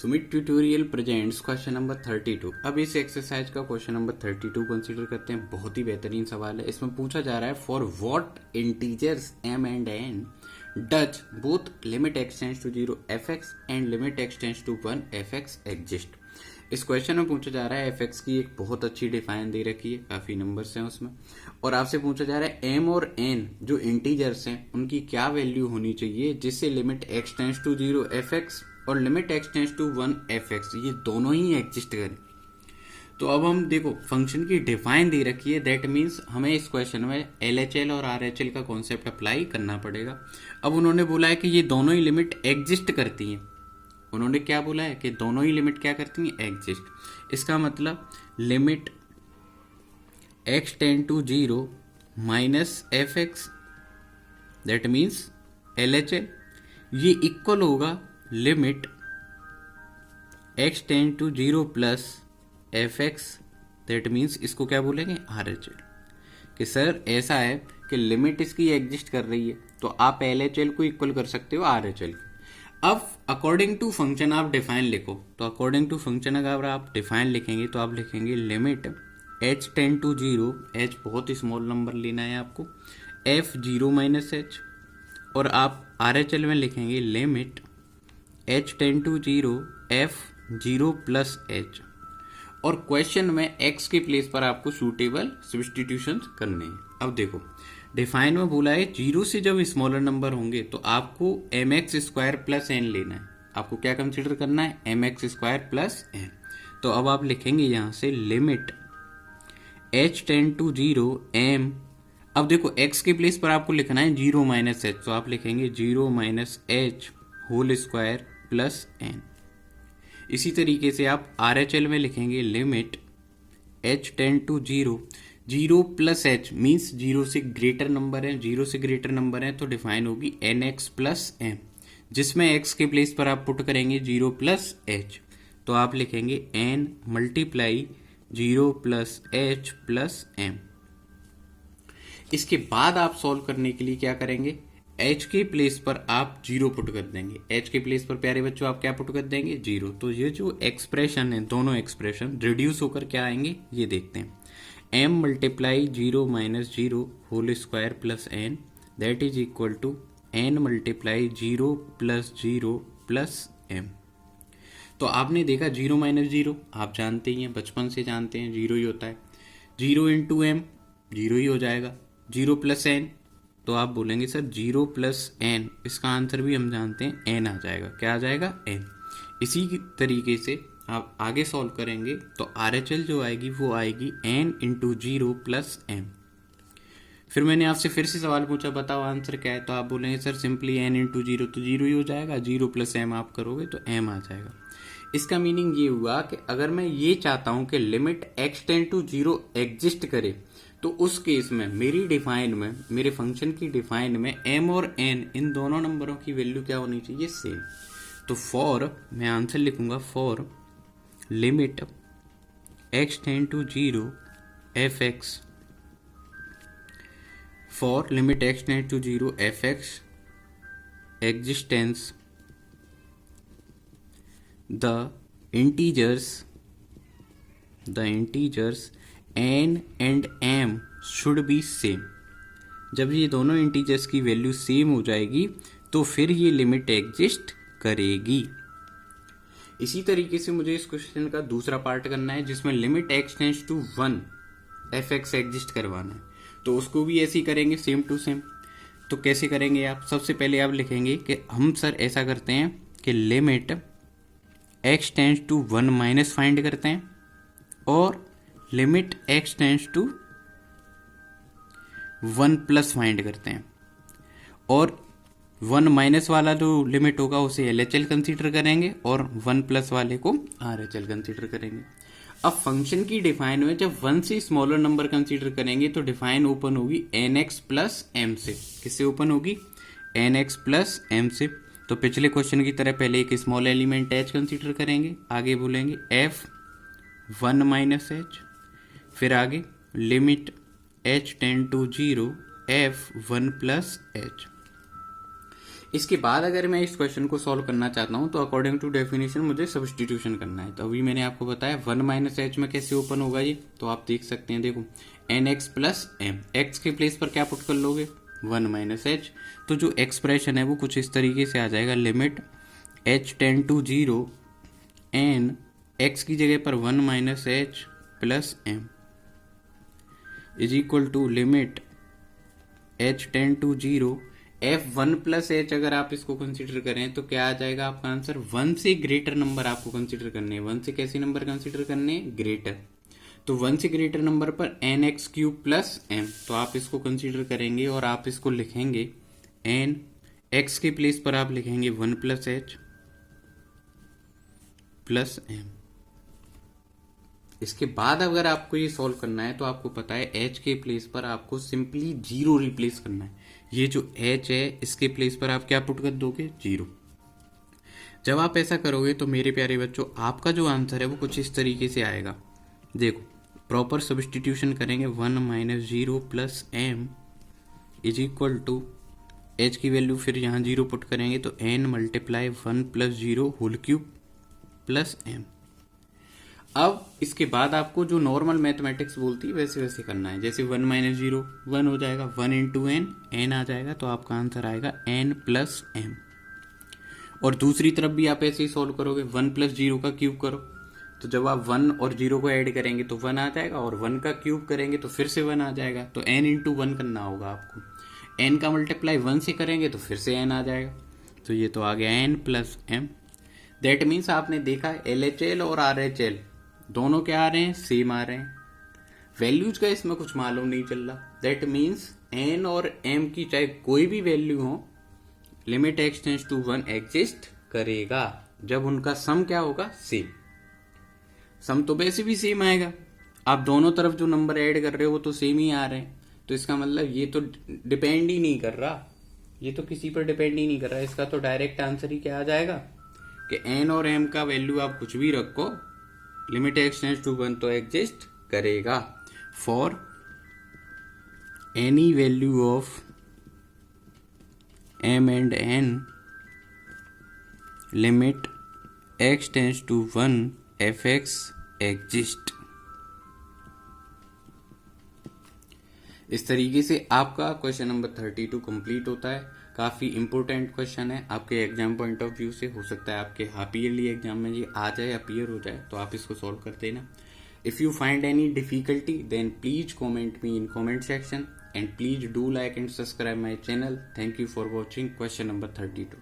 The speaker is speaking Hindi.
Sumit tutorial presents question number 32। अब इस एक्सरसाइज का क्वेश्चन नंबर 32 कंसीडर करते हैं। बहुत ही बेहतरीन सवाल है। इसमें पूछा जा रहा है for what integers m and n does both limit x tends to 0 fx and limit x tends to 1 fx exist. इस क्वेश्चन में पूछा जा रहा है fx की एक बहुत अच्छी डिफाइन दे रखी है, काफी नंबर्स हैं उसमें, और आपसे पूछा जा रहा है m और n जो इंटीजर्स हैं उनकी क्या वैल्यू होनी चाहिए जिससे लिमिट एक्सटेंड्स टू 0 fx और लिमिट एक्सटेंड्स टू 1 fx ये दोनों ही एग्जिस्ट करें। तो अब हम देखो फंक्शन की डिफाइन दे रखी है, दैट मीन्स हमें इस क्वेश्चन में LHL और RHL का कॉन्सेप्ट अप्लाई करना पड़ेगा। अब उन्होंने बोला है कि ये दोनों ही लिमिट एग्जिस्ट करती हैं। उन्होंने क्या बोला है कि दोनों ही लिमिट क्या करती हैं, एग्जिस्ट। इसका मतलब limit x tend to 0 minus fx that means LHL ये इक्वल होगा limit x tend to 0 plus fx that means इसको क्या बोलेंगे, RHL। कि सर ऐसा है कि लिमिट इसकी एग्जिस्ट कर रही है तो आप LHL को इक्वल कर सकते हो RHL। अब अकॉर्डिंग टू फंक्शन आप डिफाइन लिखो, तो अकॉर्डिंग टू फंक्शन अगर आप डिफाइन लिखेंगे तो आप लिखेंगे limit h tend to 0, h बहुत स्मॉल नंबर लेना है आपको, f 0 माइनस h, और आप RHL में लिखेंगे limit h tend to 0 f 0 plus h, और क्वेश्चन में x के प्लेस पर आपको सूटेबल सब्स्टिट्यूशन करने हैं। अब देखो डिफाइन में बोला है 0 से जब स्मॉलर नंबर होंगे तो आपको mx स्क्वायर प्लस n लेना है। आपको क्या कंसीडर करना है, mx स्क्वायर प्लस n। तो अब आप लिखेंगे यहां से limit h tend to 0 m, अब देखो x के प्लेस पर आपको लिखना है 0 माइनस h, तो आप लिखेंगे 0 minus h whole square plus n। इसी तरीके से आप RHL में लिखेंगे limit h tend to 0 plus h means 0 से ग्रेटर नंबर है, 0 से ग्रेटर नंबर है तो डिफाइन होगी nx प्लस m, जिसमें x के प्लेस पर आप पुट करेंगे 0 प्लस h, तो आप लिखेंगे n multiply 0 plus h plus m। इसके बाद आप सॉल्व करने के लिए क्या करेंगे, h के प्लेस पर आप 0 पुट कर देंगे। h के प्लेस पर प्यारे बच्चों आप क्या पुट कर देंगे, 0। तो ये जो एक्सप्रेशन है दोनों एक्सप्रेशन रिड्यूस होकर क्या आएंगे ये देखते हैं। m multiply 0 minus 0 whole square plus n that is equal to n multiply 0 plus m। तो आपने देखा 0 माइनस 0 आप जानते ही हैं, बचपन से जानते हैं 0 ही होता है, 0 इंटू m 0 ही हो जाएगा, 0 प्लस n तो आप बोलेंगे सर 0 प्लस n, इसका आंसर भी हम जानते हैं n आ जाएगा। क्या आ जाएगा, n। इसी तरीके से आप आगे सॉल्व करेंगे तो RHL जो आएगी वो आएगी n इंटू 0 प्लस m। फिर मैंने आपसे फिर से सवाल पूछा बताओ आंसर क्या है, तो आप बोलेंगे सर सिंपली n इंटू 0 तो 0 ही हो जाएगा, 0 प्लस m आप करोगे तो m आ जाएगा। इसका मीनिंग ये हुआ कि अगर मैं ये चाहता हूं कि limit x tend to 0 exist करे तो उस केस में मेरी डिफाइन में, मेरे फंक्शन की डिफाइन में m और n इन दोनों नंबरों की वैल्यू क्या होनी चाहिए, सेम। तो फॉर मैं आंसर लिखूंगा for limit x tend to 0 fx, for limit x tend to 0 fx existence the integers n and m should be same। जब ये दोनों इंटीजर्स की वैल्यू सेम हो जाएगी तो फिर ये लिमिट एग्जिस्ट करेगी। इसी तरीके से मुझे इस क्वेश्चन का दूसरा पार्ट करना है जिसमें limit x tends to 1 fx exist करवाना है, तो उसको भी ऐसे ही करेंगे सेम टू सेम। तो कैसे करेंगे आप, सबसे पहले आप लिखेंगे कि हम सर ऐसा करते हैं कि limit x tends to 1 minus find करते हैं और limit x tends to 1 plus find करते हैं, और 1 माइनस वाला जो लिमिट होगा उसे LHL कंसीडर करेंगे और 1 प्लस वाले को RHL कंसीडर करेंगे। अब फंक्शन की डिफाइन में जब 1 से स्मॉलर नंबर कंसीडर करेंगे तो डिफाइन ओपन होगी nx प्लस m से। किससे ओपन होगी, nx प्लस m से। तो पिछले क्वेश्चन की तरह पहले एक स्मॉल एलिमेंट h कंसीडर करेंगे, आगे बोलेंगे f 1 माइनस h, फिर आगे limit h tend to 0 f 1 plus h। इसके बाद अगर मैं इस क्वेश्चन को सॉल्व करना चाहता हूं तो अकॉर्डिंग टू डेफिनेशन मुझे सब्स्टिट्यूशन करना है। तो अभी मैंने आपको बताया 1 माइनस एच में कैसे ओपन होगा ये, तो आप देख सकते हैं, देखो n x plus m, x के प्लेस पर क्या पुट कर लोगे 1 माइनस एच, तो जो एक्सप्रेशन है वो कुछ इस तरीके से आ जाएगा, limit h tend to 0 n x की जगह पर 1 minus h plus m is equal to limit h tend to 0 f 1 plus h. अगर आप इसको कंसीडर करें तो क्या आ जाएगा आपका आंसर, 1 से ग्रेटर नंबर आपको कंसीडर करने हैं। 1 से कैसे नंबर कंसीडर करने हैं, ग्रेटर, तो 1 से ग्रेटर नंबर पर n x cube plus m, तो आप इसको कंसीडर करेंगे और आप इसको लिखेंगे एन एक्स के प्लेस पर आप लिखेंगे 1 प्लस एच प्लस एम। इसके बाद अगर आपको ये सॉल्व करना है तो आपको पता है एच के प्लेस पर आपको सिंपली 0 रिप्लेस करना है। ये जो एच है इसके प्लेस पर आप क्या पुट कर दोगे, 0। जब आप ऐसा करोगे तो मेरे प्यारे बच्चों आपका जो आंसर है वो कुछ इस तरीके से आएगा। देखो प्रॉपर सब्स्टिट्यूशन करेंगे, 1 minus 0 plus m is equal to h की वैल्यू फिर यहाँ 0 पुट करेंगे तो n multiply 1 plus 0 whole cube plus m. अब इसके बाद आपको जो नॉर्मल मैथमेटिक्स बोलती है वैसे वैसे करना है। जैसे 1 माइनस 0 1 हो जाएगा, 1 इंटू एन, एन आ जाएगा, तो आपका आंसर आएगा एन प्लस एम। और दूसरी तरफ भी आप ऐसे ही सॉल्व करोगे, 1 प्लस 0 का क्यूब करो, तो जब आप 1 और 0 को ऐड करेंगे तो 1 आ जाएगा, और 1 का क्यूब करेंगे तो फिर से 1 आ जाएगा। तो एन इंटू 1 करना होगा आपको, एन का मल्टीप्लाई 1 से करेंगे तो फिर से एन आ जाएगा। तो ये तो आ गया n plus m. That means आपने देखा LHL और RHL दोनों क्या आ रहे हैं, सेम आ रहे हैं। वैल्यूज का इसमें कुछ मालूम नहीं चल रहा। दैट मीन्स एन और एम की चाहे कोई भी वैल्यू हो, limit x tends to 1 exist करेगा जब उनका सम क्या होगा, सेम। सम तो वैसे भी सेम आएगा, आप दोनों तरफ जो नंबर ऐड कर रहे हो वो तो सेम ही आ रहे हैं। तो इसका मतलब ये तो डिपेंड ही नहीं कर रहा, ये तो किसी पर डिपेंड ही नहीं कर रहा। इसका तो डायरेक्ट आंसर ही क्या आ जाएगा कि एन और एम का वैल्यू आप कुछ भी रखो, लिमिट एक्स टेंड्स टू 1 तो एग्जिस्ट करेगा for any value of m and n, limit x tends to 1 f x exist. इस तरीके से आपका क्वेश्चन नंबर 32 कंप्लीट होता है। काफ़ी इंपॉर्टेंट क्वेश्चन है आपके एग्जाम पॉइंट ऑफ व्यू से। हो सकता है आपके हाफ ईयरली एग्जाम में ये आ जाए, अपीयर हो जाए, तो आप इसको सॉल्व कर देना। If you find any difficulty then please comment me in comment section and please do like and subscribe my channel. Thank you for watching question number 32।